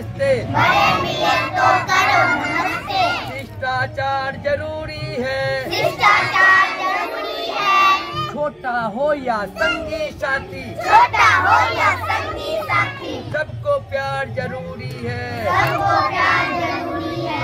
नमस्ते, बड़े मिले तो करो नमस्ते। शिष्टाचार जरूरी है, शिष्टाचार जरूरी है। छोटा हो या संगी साथी, छोटा हो या संगी साथी, सबको प्यार जरूरी है। सबको प्यार जरूरी है।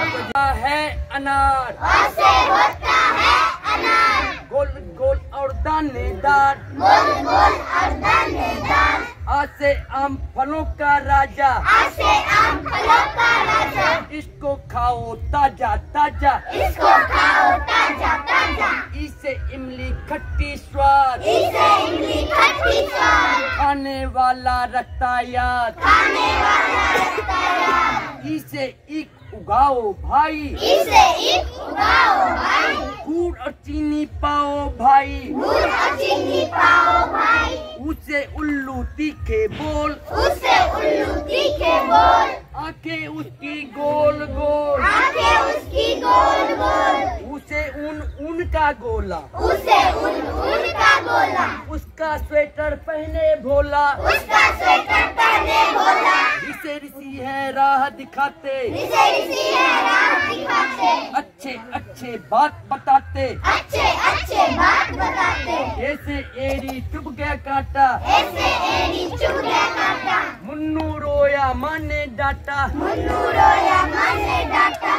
है अनार, और से होता है अनार, गोल गोल और दानेदार, गोल गोल और दानेदार। आज से आम फलों का राजा, आज से आम फलों का राजा, इसको खाओ ताजा ताजा, इसको खाओ ताजा ताजा। इसे इमली खट्टी स्वाद, इसे इमली खट्टी स्वाद, खाने वाला रखता याद, खाने वाला रखता याद। इसे एक उगाओ भाई, इसे एक उगाओ भाई, गुड़ और चीनी पाओ भाई, गुड़ और चीनी पाओ भाई। उसे उल्लू तीखे बोल, उसे उल्लू तीखे बोल, आंखें उसकी गोल गोल, आंखें उसकी गोल गोल। उसे ऊन का गोला, उसे उन का गोला, उसका स्वेटर पहने भोला, उसका स्वेटर पहने भोला। इसे ऋषि है राह दिखाते, इसे ऋषि है राह दिखाते, अच्छे अच्छे बात बताते, अच्छे अच्छे बात बताते। ऐसे एड़ी चुभ गया कांटा, ऐसे एड़ी चुभ गया कांटा, मुन्नू रोया माँ ने डांटा, मुन्नू रोया माँ ने डांटा।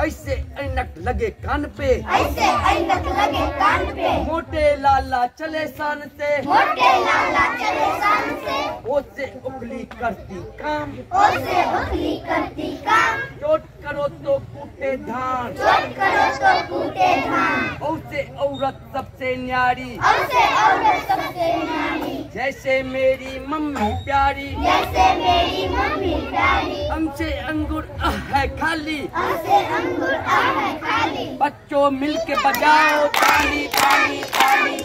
ऐसे ऐनक लगे कान पे, ऐसे ऐनक लगे कान पे, मोटे लाला चले सान से, मोटे लाला चले सान से। ओसे उंगली करती काम, ओसे उंगली करती काम, चोट करो तो कूटे धान, चोट करो तो कूटे धान। औसे औरत सबसे न्यारी, औसे औरत सबसे न्यारी, जैसे मेरी मम्मी प्यारी, जैसे मेरी मम्मी प्यारी। हमसे अंगूर है खाली, हमसे अंगूर है खाली, बच्चों मिलके बजाओ ताली ताली ताली।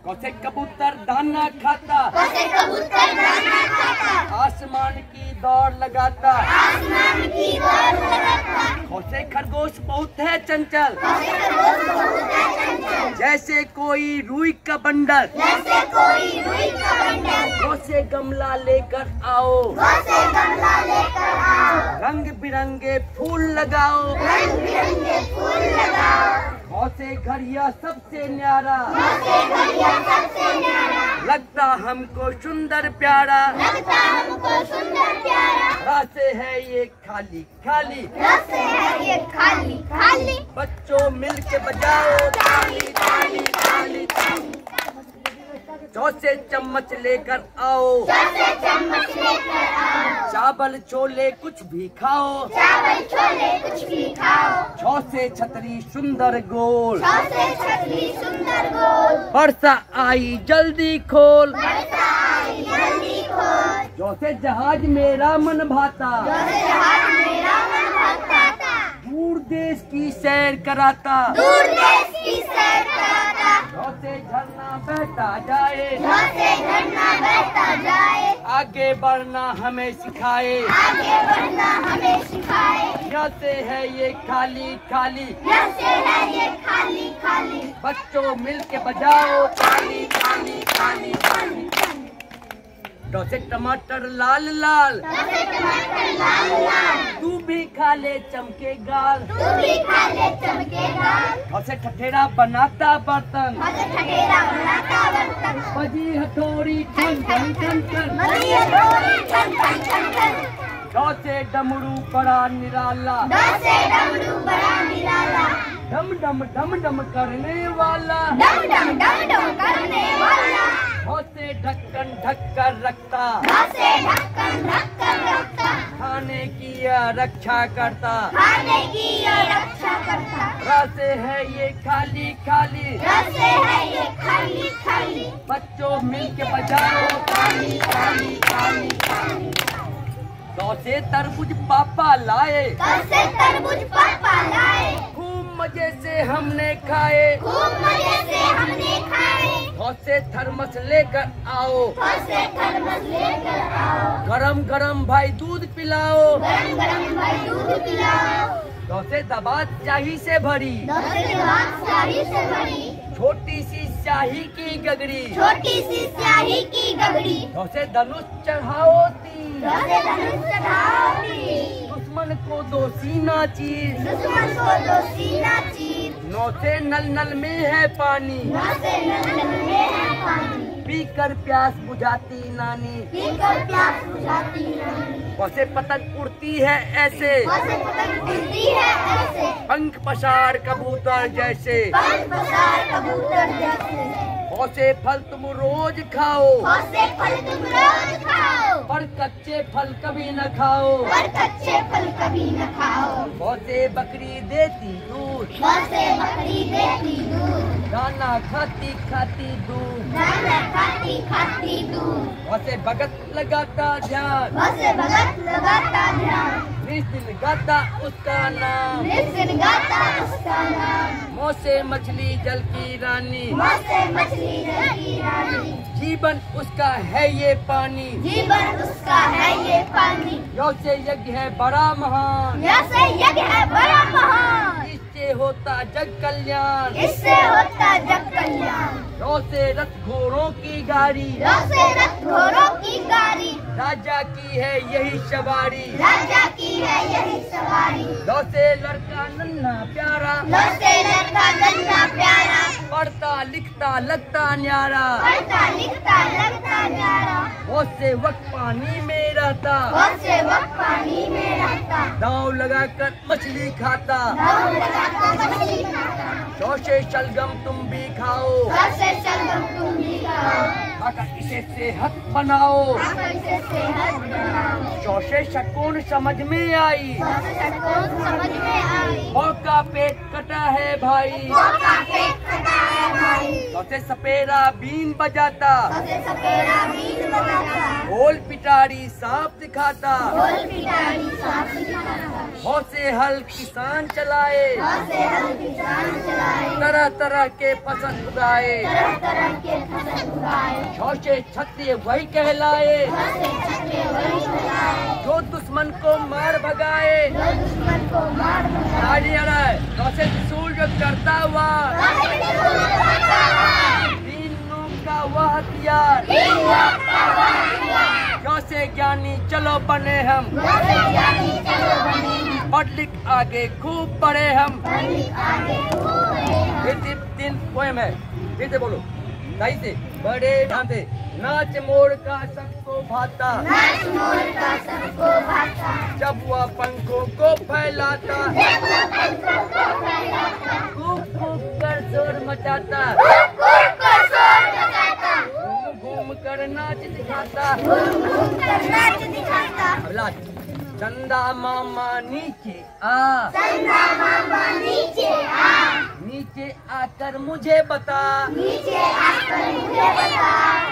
कौसे कबूतर दाना खाता, कौसे कबूतर दाना खाता, आसमान की दौड़ लगाता, आसमान की दौड़ लगाता। कौसे खरगोश बहुत है चंचल, कौसे खरगोश बहुत है चंचल, जैसे कोई रुई का बंडल, जैसे कोई रुई का बंडल। कौसे गमला लेकर आओ, कौसे गमला लेकर आओ, रंग बिरंगे फूल लगाओ, रंग बिरंगे फूल लगाओ। कौसे घड़िया सबसे न्यारा, कौसे घड़िया सबसे न्यारा, लगता हमको सुंदर प्यारा, लगता हमको सुंदर प्यारा। रास्ते है ये खाली खाली, रस है ये खाली खाली, बच्चों मिलके बजाओ ताली ताली ताली ताली। चौसे चम्मच लेकर आओ, चौसे चम्मच लेकर आओ, चावल छोले कुछ भी खाओ, चावल छोले कुछ भी खाओ। चौसे छतरी सुंदर गोल, चौसे छतरी सुंदर गोल, वर्षा आई जल्दी खोल, वर्षा आई जल्दी खोल। चौसे जहाज मेरा मन भाता, चौसे जहाज मेरा मन भाता, दूर देश की सैर कराता, दूर देश की सैर कराता। चौसे झरना बहता जाए, चौसे झरना बहता जाए, आगे बढ़ना हमें सिखाए, आगे बढ़ना हमें सिखाए। यहाँ से है ये खाली खाली, जैसे है ये खाली खाली, बच्चों मिलके बजाओ ताली ताली ताली ताली। चौसे टमाटर लाल लाल, चौसे टमाटर लाल लाल, तू भी खा ले चमके गाल, तू भी खा ले चमकेगा। चौसे ठठेरा बनाता बर्तन, चौसे ठठेरा बनाता बर्तन, बजी हथौड़ी ठन ठन ठन ठन, मरिया डोरी ठन ठन ठन ठन। चौसे डमरू बड़ा निराला, चौसे डमरू बड़ा निराला, डम डम डम डम करने वाला, डम डम डम डम करने वाला। चौसे ढक्कन ढक कर रखता, चौसे ढक्कन ढक कर रखता, खाने की यह रक्षा करता, खाने की ये रक्षा करता। रास्ते है ये खाली खाली, जैसे है ये खाली खाली, बच्चों मिलके बजाओ ताली ताली ताली ताली। चौसे तरबूज पापा लाए, चौसे तरबूज पापा लाए, खूब मजे से हमने खाए, खूब मजे से हमने खाए। चौसे थर्मस लेकर आओ, चौसे थर्मस लेकर आओ, गरम गरम भाई दूध पिलाओ, गरम गरम भाई दूध पिलाओ। चौसे दबात चाही से भरी, चौसे जवान साड़ी से भरी, छोटी सी स्याही की गगरी, छोटी सी स्याही की गगरी, ढो से धनुष चढ़ाओ तीर, जैसे धनुष चढ़ाओ तीर, दुश्मन को दो सीना चीर, दुश्मन को दो सीना चीर, नौ से नल नल में है पानी, नौ से नल में है पानी, पी कर प्यास बुझाती नानी, पीकर प्यास बुझाती रानी, वैसे पतंग उड़ती है ऐसे, वैसे पतंग उड़ती है ऐसे, पंख पसार कबूतर जैसे, पंख पसार कबूतर जैसे, वैसे फल तुम रोज खाओ, वैसे फल तुम रोज खाओ, पर कच्चे फल कभी न खाओ, पर कच्चे फल कभी न खाओ, वैसे बकरी देती दूध, वैसे बकरी देती दूध, दाना खाती खाती दूध, दाना खाती खाती दूध, वैसे भगत लगाता ध्यान, वैसे भगत लगाता ध्यान, निस्दिन गाता उसका नाम, निस्दिन गाता उसका नाम, मुँह से मछली जल की रानी, मुँह से मछली जल की रानी, जीवन उसका है ये पानी, जीवन उसका है ये पानी, यो से यज्ञ है बड़ा महान, जैसे यज्ञ है बड़ा महान, इससे होता जग कल्याण, इससे होता जग कल्याण, यो से रथ घोड़ों की गाड़ी, से रथ घोड़ों की गाड़ी, राजा की है यही सवारी, राजा की है यही सवारी, यो से लड़का नन्हा प्यारा, से लड़का नन्हा प्यारा, पढ़ता लिखता लगता न्यारा, पढ़ता लिखता लगता न्यारा, वो से वक्त पानी में रहता, बहुत से वक्त पानी में रहता, दांव लगाकर मछली खाता, दांव लगाकर मछली खाता, जो से शलगम तुम भी खाओ, से शलगम तुम भी खाओ, खाकर इसे सेहत बनाओ, खाकर इसे सेहत बनाओ, जो से शकुन समझ में आई, कौन समझ में आई, का पेट कटा है भाई, का पेट कटा है भाई, जो से सपेरा बीन बजाता, सबसे सपेरा बीन बजाता, ढोल पिटारी सांप दिखाता, ढोल पिटारी सांप दिखाता, हो से हल किसान चलाए, से हल किसान चलाए, तरह तरह के फसल उगाए, तरह तरह के फसल उगाए, जो से क्षत्रिय वही कहलाए, से छत्ते वही चलाए, जो दुश्मन को मार भगाए, जो दुश्मन को मार भगाए, रानी अरे जो से त्रिशूल जो करता हुआ, तीनों का वह हथियार, जो से ज्ञानी चलो बने हम, पढ़ लिख आगे खूब बढ़े हम, दिन पोएम है, फिर से बोलो सही से, बड़े ढंग से, नाच मोड़ का सबको भाता, नाच मोर का सबको भाता, जब वह पंखों को फैलाता, खूब खूब कर शोर मचाता, घूम घूम कर नाच दिखाता, नाच दिखाता, अभिलाष चंदा मामा नीचे आ, चंदा मामा नीचे आ, नीचे आकर मुझे बता, नीचे आकर मुझे बता,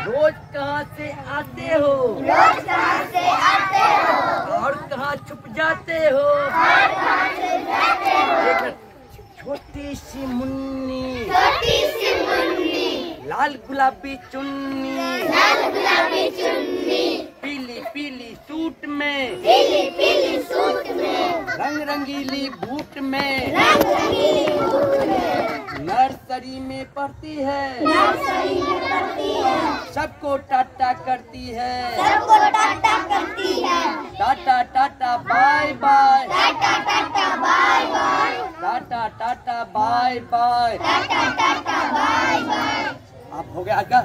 रोज कहाँ से आते हो, रोज कहाँ से आते हो, और कहाँ छुप जाते हो, और कहाँ से जाते हो, एक मिनट, छोटी सी मुन्नी, छोटी सी मुन्नी, लाल गुलाबी चुन्नी, लाल गुलाबी चुन्नी, पीली पीली सूट में, पीली पीली सूट में, रंग रंगीली बूट में, रंग रंगीली बूट में, नर्सरी में पढ़ती है, नर्सरी में पढ़ती है, सबको टाटा करती है, सबको टाटा करती है, tata tata bye bye, tata tata bye bye, tata tata bye bye. Tata tata bye bye. आप हो गया आगा।